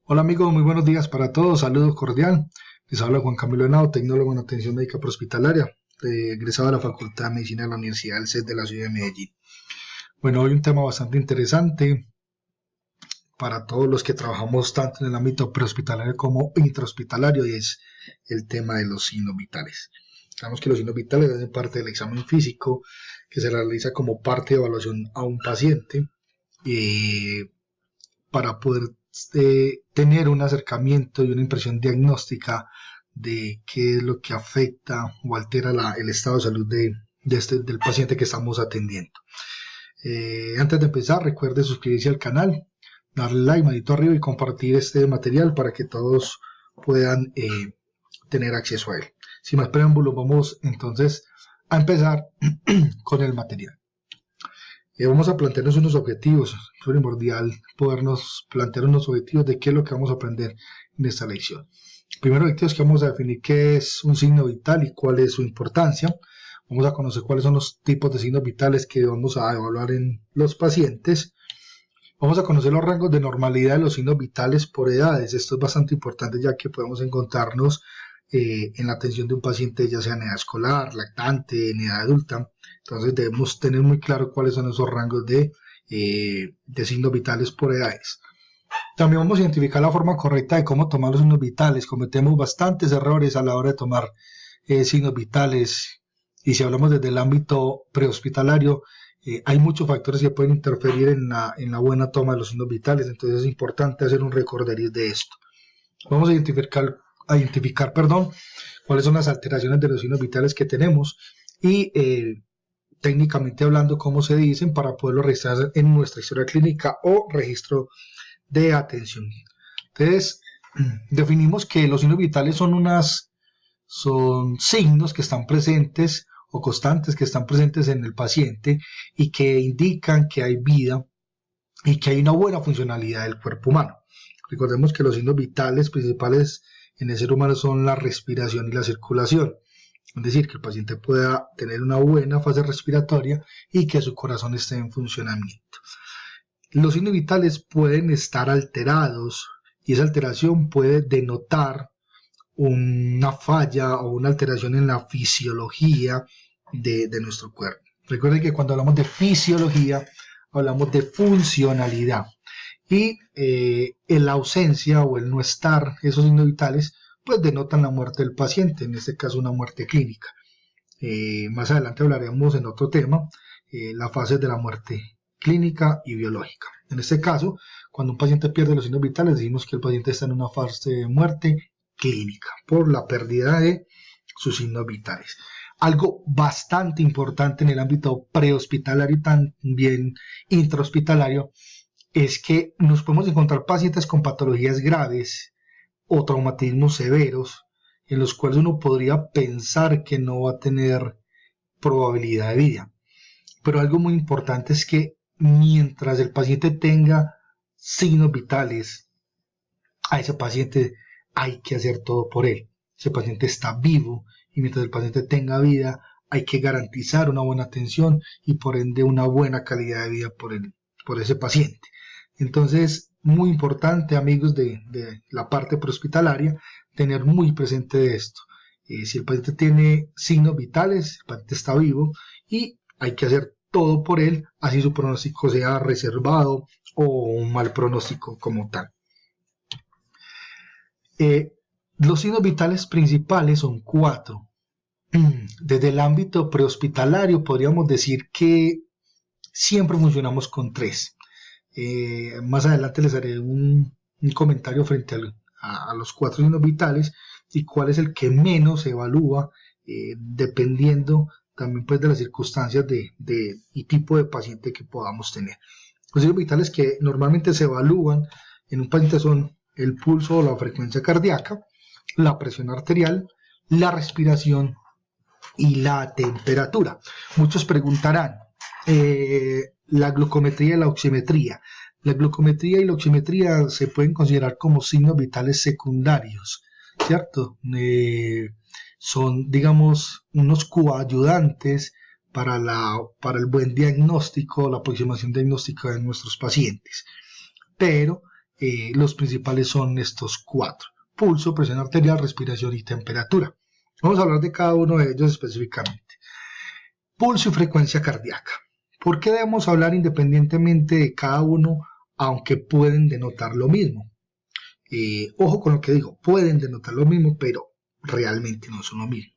Hola amigos, muy buenos días para todos, saludos cordial. Les habla Juan Camilo Henao, tecnólogo en atención médica prehospitalaria, egresado de la Facultad de Medicina de la Universidad del CES de la ciudad de Medellín. Bueno, hoy un tema bastante interesante para todos los que trabajamos tanto en el ámbito prehospitalario como intrahospitalario, y es el tema de los signos vitales. Sabemos que los signos vitales hacen parte del examen físico que se realiza como parte de evaluación a un paciente para poder tener un acercamiento y una impresión diagnóstica de qué es lo que afecta o altera el estado de salud del paciente que estamos atendiendo. Antes de empezar, recuerde suscribirse al canal, darle like, manito arriba y compartir este material para que todos puedan tener acceso a él. Sin más preámbulos, vamos entonces a empezar con el material. Vamos a plantearnos unos objetivos. Es primordial podernos plantear unos objetivos de qué es lo que vamos a aprender en esta lección. El primer objetivo es que vamos a definir qué es un signo vital y cuál es su importancia. Vamos a conocer cuáles son los tipos de signos vitales que vamos a evaluar en los pacientes. Vamos a conocer los rangos de normalidad de los signos vitales por edades. Esto es bastante importante, ya que podemos encontrarnos en la atención de un paciente, ya sea en edad escolar, lactante, en edad adulta. Entonces debemos tener muy claro cuáles son esos rangos de signos vitales por edades. También vamos a identificar la forma correcta de cómo tomar los signos vitales. Cometemos bastantes errores a la hora de tomar signos vitales, y si hablamos desde el ámbito prehospitalario, hay muchos factores que pueden interferir en la buena toma de los signos vitales. Entonces es importante hacer un recorderis de esto. Vamos a identificar cuáles son las alteraciones de los signos vitales que tenemos y técnicamente hablando cómo se dicen para poderlo registrar en nuestra historia clínica o registro de atención. Entonces definimos que los signos vitales son signos que están presentes o constantes que están presentes en el paciente y que indican que hay vida y que hay una buena funcionalidad del cuerpo humano. Recordemos que los signos vitales principales en el ser humano son la respiración y la circulación, es decir, que el paciente pueda tener una buena fase respiratoria y que su corazón esté en funcionamiento. Los signos vitales pueden estar alterados y esa alteración puede denotar una falla o una alteración en la fisiología de nuestro cuerpo. Recuerden que cuando hablamos de fisiología hablamos de funcionalidad. Y en la ausencia o el no estar esos signos vitales pues denotan la muerte del paciente, en este caso una muerte clínica. Más adelante hablaremos en otro tema, las fases de la muerte clínica y biológica. En este caso, cuando un paciente pierde los signos vitales, decimos que el paciente está en una fase de muerte clínica por la pérdida de sus signos vitales. Algo bastante importante en el ámbito prehospitalario y también intrahospitalario es que nos podemos encontrar pacientes con patologías graves o traumatismos severos en los cuales uno podría pensar que no va a tener probabilidad de vida. Pero algo muy importante es que mientras el paciente tenga signos vitales, a ese paciente hay que hacer todo por él. Ese paciente está vivo y mientras el paciente tenga vida hay que garantizar una buena atención y por ende una buena calidad de vida por ese paciente. Entonces, muy importante, amigos de la parte prehospitalaria, tener muy presente esto. Si el paciente tiene signos vitales, el paciente está vivo y hay que hacer todo por él, así su pronóstico sea reservado o un mal pronóstico como tal. Los signos vitales principales son 4. Desde el ámbito prehospitalario podríamos decir que siempre funcionamos con 3. Más adelante les haré un comentario frente a los 4 signos vitales y cuál es el que menos se evalúa, dependiendo también pues de las circunstancias y tipo de paciente que podamos tener. Los signos vitales que normalmente se evalúan en un paciente son el pulso o la frecuencia cardíaca, la presión arterial, la respiración y la temperatura. Muchos preguntarán, la glucometría y la oximetría. La glucometría y la oximetría se pueden considerar como signos vitales secundarios, ¿cierto? Son, digamos, unos coayudantes para el buen diagnóstico, la aproximación diagnóstica de nuestros pacientes. Pero los principales son estos 4: pulso, presión arterial, respiración y temperatura. Vamos a hablar de cada uno de ellos específicamente. Pulso y frecuencia cardíaca. ¿Por qué debemos hablar independientemente de cada uno, aunque pueden denotar lo mismo? Ojo con lo que digo, pueden denotar lo mismo, pero realmente no son lo mismo.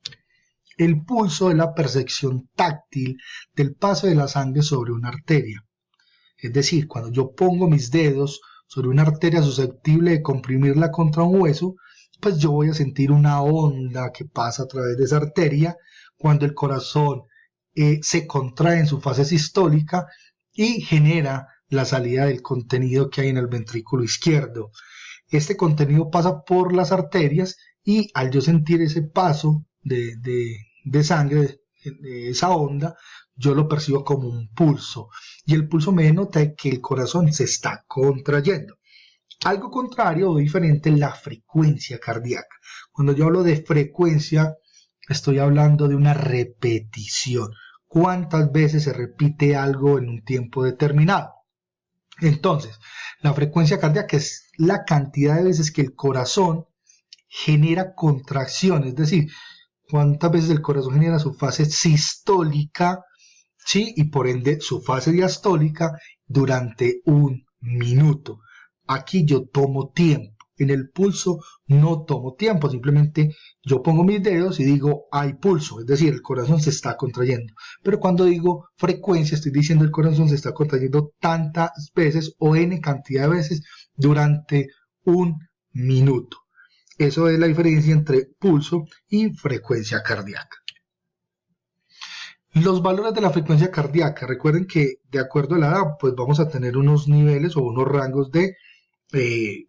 El pulso es la percepción táctil del paso de la sangre sobre una arteria. Es decir, cuando yo pongo mis dedos sobre una arteria susceptible de comprimirla contra un hueso, pues yo voy a sentir una onda que pasa a través de esa arteria cuando el corazón se contrae en su fase sistólica y genera la salida del contenido que hay en el ventrículo izquierdo. Este contenido pasa por las arterias y al yo sentir ese paso de sangre, esa onda, yo lo percibo como un pulso. Y el pulso me denota que el corazón se está contrayendo. Algo contrario o diferente es la frecuencia cardíaca. Cuando yo hablo de frecuencia, estoy hablando de una repetición. ¿Cuántas veces se repite algo en un tiempo determinado? Entonces, la frecuencia cardíaca es la cantidad de veces que el corazón genera contracción, es decir, cuántas veces el corazón genera su fase sistólica, ¿sí? Y por ende su fase diastólica durante un minuto. Aquí yo tomo tiempo. En el pulso no tomo tiempo, simplemente yo pongo mis dedos y digo hay pulso, es decir, el corazón se está contrayendo. Pero cuando digo frecuencia, estoy diciendo el corazón se está contrayendo tantas veces o n cantidad de veces durante un minuto. Eso es la diferencia entre pulso y frecuencia cardíaca. Los valores de la frecuencia cardíaca, recuerden que de acuerdo a la edad, pues vamos a tener unos niveles o unos rangos de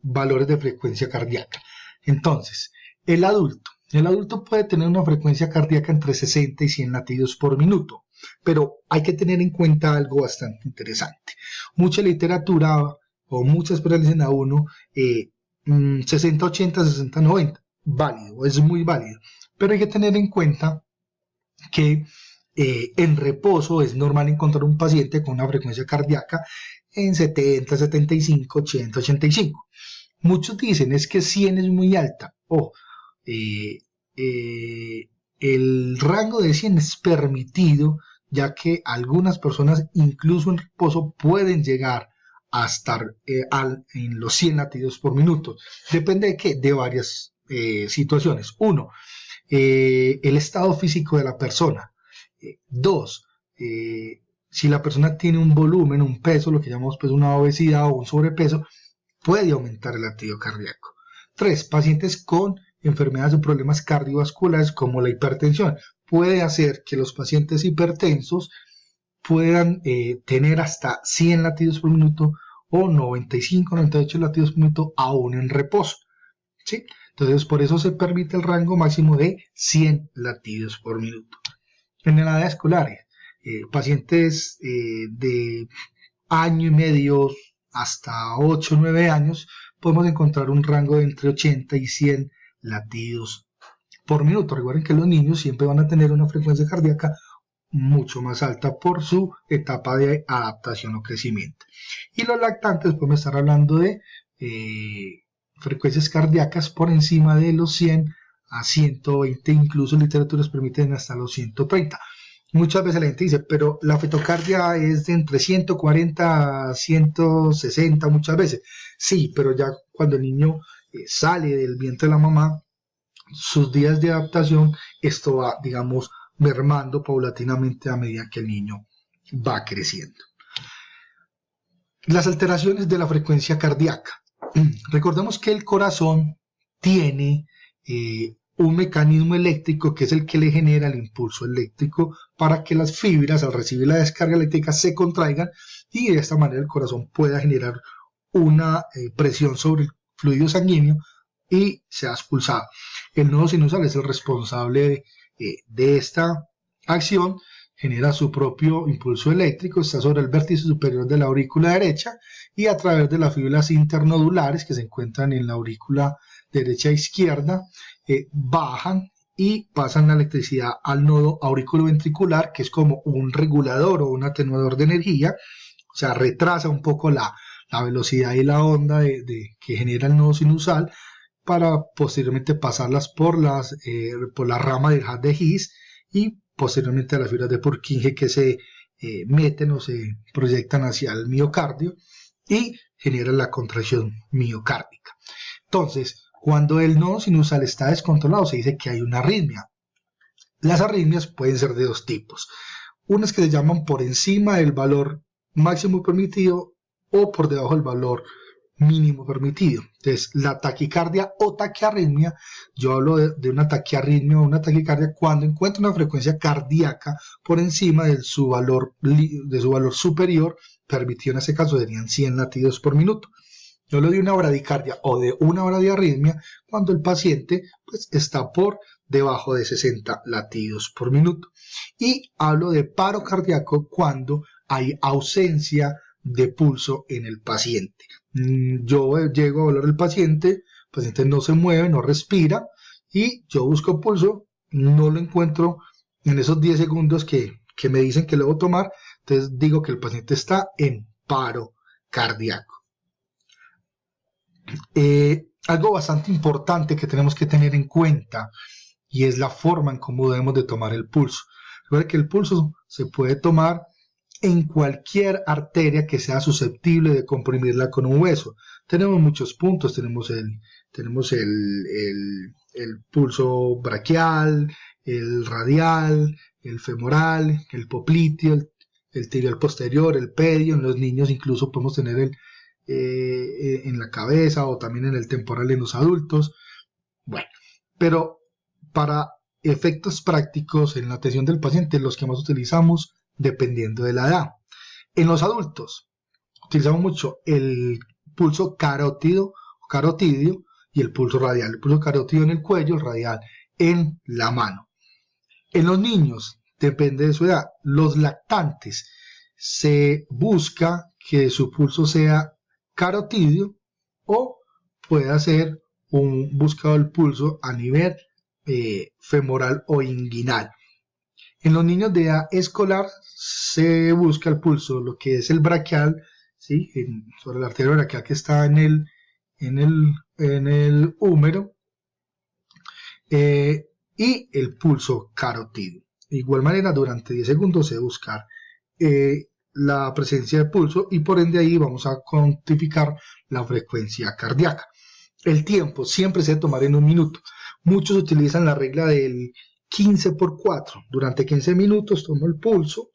valores de frecuencia cardíaca. Entonces, el adulto puede tener una frecuencia cardíaca entre 60 y 100 latidos por minuto, pero hay que tener en cuenta algo bastante interesante. Mucha literatura o muchas personas dicen a uno 60, 80, 60, 90, válido, es muy válido, pero hay que tener en cuenta que en reposo es normal encontrar un paciente con una frecuencia cardíaca en 70, 75, 80, 85. Muchos dicen es que 100 es muy alta. El rango de 100 es permitido, ya que algunas personas incluso en reposo pueden llegar a estar en los 100 latidos por minuto. Depende de qué, de varias situaciones. 1, el estado físico de la persona. 2, si la persona tiene un volumen, un peso, lo que llamamos pues una obesidad o un sobrepeso, puede aumentar el latido cardíaco. 3, pacientes con enfermedades o problemas cardiovasculares como la hipertensión. Puede hacer que los pacientes hipertensos puedan tener hasta 100 latidos por minuto o 95, 98 latidos por minuto aún en reposo, ¿sí? Entonces por eso se permite el rango máximo de 100 latidos por minuto. En edades escolares, pacientes de año y medio hasta 8 o 9 años, podemos encontrar un rango de entre 80 y 100 latidos por minuto. Recuerden que los niños siempre van a tener una frecuencia cardíaca mucho más alta por su etapa de adaptación o crecimiento. Y los lactantes podemos estar hablando de frecuencias cardíacas por encima de los 100 a 120, incluso literaturas permiten hasta los 130. Muchas veces la gente dice, pero la fetocardia es de entre 140 a 160 muchas veces. Sí, pero ya cuando el niño sale del vientre de la mamá, sus días de adaptación, esto va, digamos, mermando paulatinamente a medida que el niño va creciendo. Las alteraciones de la frecuencia cardíaca. Recordemos que el corazón tiene un mecanismo eléctrico que es el que le genera el impulso eléctrico para que las fibras al recibir la descarga eléctrica se contraigan y de esta manera el corazón pueda generar una presión sobre el fluido sanguíneo y sea expulsado. El nodo sinusal es el responsable de esta acción, genera su propio impulso eléctrico, está sobre el vértice superior de la aurícula derecha y a través de las fibras internodulares que se encuentran en la aurícula derecha e izquierda, bajan y pasan la electricidad al nodo auriculoventricular, que es como un regulador o un atenuador de energía, o sea, retrasa un poco la la velocidad y la onda que genera el nodo sinusal para posteriormente pasarlas por la rama del haz de His y posteriormente a las fibras de Purkinje que se meten o se proyectan hacia el miocardio y generan la contracción miocárdica. Entonces, cuando el nodo sinusal está descontrolado, se dice que hay una arritmia. Las arritmias pueden ser de dos tipos. Unas que se llaman por encima del valor máximo permitido o por debajo del valor mínimo permitido. Entonces, la taquicardia o taquiarritmia, yo hablo de una taquiarritmia o una taquicardia cuando encuentro una frecuencia cardíaca por encima de su valor superior permitido. En este caso serían 100 latidos por minuto. Yo hablo de una bradicardia o de una bradiarritmia cuando el paciente pues, está por debajo de 60 latidos por minuto. Y hablo de paro cardíaco cuando hay ausencia de pulso en el paciente. Yo llego a hablar del paciente, el paciente no se mueve, no respira, y yo busco pulso, no lo encuentro en esos 10 segundos que me dicen que lo debo tomar, entonces digo que el paciente está en paro cardíaco. Algo bastante importante que tenemos que tener en cuenta y es la forma en cómo debemos de tomar el pulso. Recuerda que el pulso se puede tomar en cualquier arteria que sea susceptible de comprimirla con un hueso. Tenemos muchos puntos, tenemos el pulso braquial, el radial, el femoral, el popliteo, el tibial posterior, el pedio. En los niños incluso podemos tener en la cabeza o también en el temporal en los adultos. Bueno, pero para efectos prácticos en la atención del paciente, los que más utilizamos dependiendo de la edad. En los adultos utilizamos mucho el pulso carótido o carotidio y el pulso radial. El pulso carótido en el cuello, el radial en la mano. En los niños, depende de su edad. Los lactantes, se busca que su pulso sea carotidio o pueda ser un buscado del pulso a nivel femoral o inguinal. En los niños de edad escolar se busca el pulso, lo que es el braquial, ¿sí? Sobre la arteria braquial que está en el húmero, y el pulso carotidio. De igual manera, durante 10 segundos se busca la presencia de pulso y por ende ahí vamos a cuantificar la frecuencia cardíaca. El tiempo siempre se debe tomar en 1 minuto. Muchos utilizan la regla del 15×4. Durante 15 minutos tomo el pulso,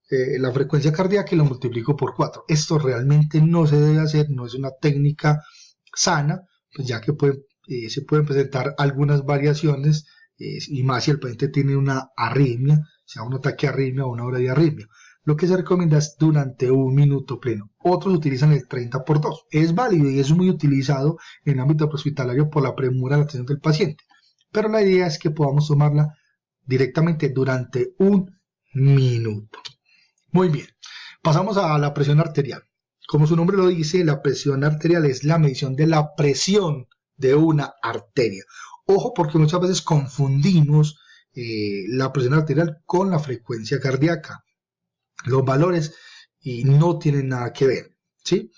la frecuencia cardíaca y lo multiplico por 4. Esto realmente no se debe hacer, no es una técnica sana, pues ya que se pueden presentar algunas variaciones y más si el paciente tiene una arritmia, sea una taquiarritmia o una bradiarritmia. Lo que se recomienda es durante 1 minuto pleno. Otros utilizan el 30×2. Es válido y es muy utilizado en el ámbito hospitalario por la premura de la atención del paciente. Pero la idea es que podamos tomarla directamente durante 1 minuto. Muy bien, pasamos a la presión arterial. Como su nombre lo dice, la presión arterial es la medición de la presión de una arteria. Ojo, porque muchas veces confundimos la presión arterial con la frecuencia cardíaca. Los valores no tienen nada que ver, ¿sí?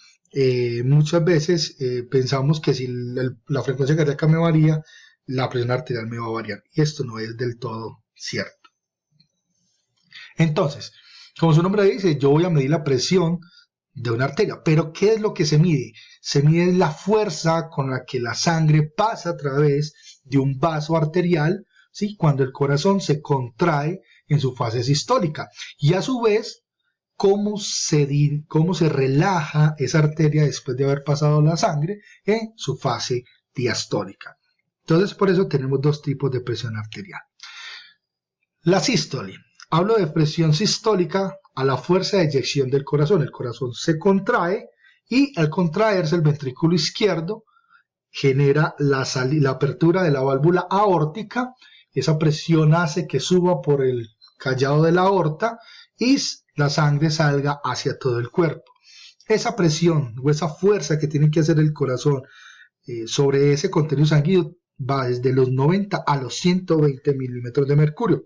Muchas veces pensamos que si la frecuencia cardíaca me varía, la presión arterial me va a variar, y esto no es del todo cierto. Entonces, como su nombre dice, yo voy a medir la presión de una arteria, pero ¿qué es lo que se mide? Se mide la fuerza con la que la sangre pasa a través de un vaso arterial, ¿sí? Cuando el corazón se contrae en su fase sistólica, y a su vez cómo se relaja esa arteria después de haber pasado la sangre en su fase diastólica. Entonces, por eso tenemos dos tipos de presión arterial. La sístole. Hablo de presión sistólica a la fuerza de eyección del corazón. El corazón se contrae y al contraerse el ventrículo izquierdo genera la apertura de la válvula aórtica. Esa presión hace que suba por el callado de la aorta y la sangre salga hacia todo el cuerpo. Esa presión o esa fuerza que tiene que hacer el corazón sobre ese contenido sanguíneo va desde los 90 a los 120 milímetros de mercurio.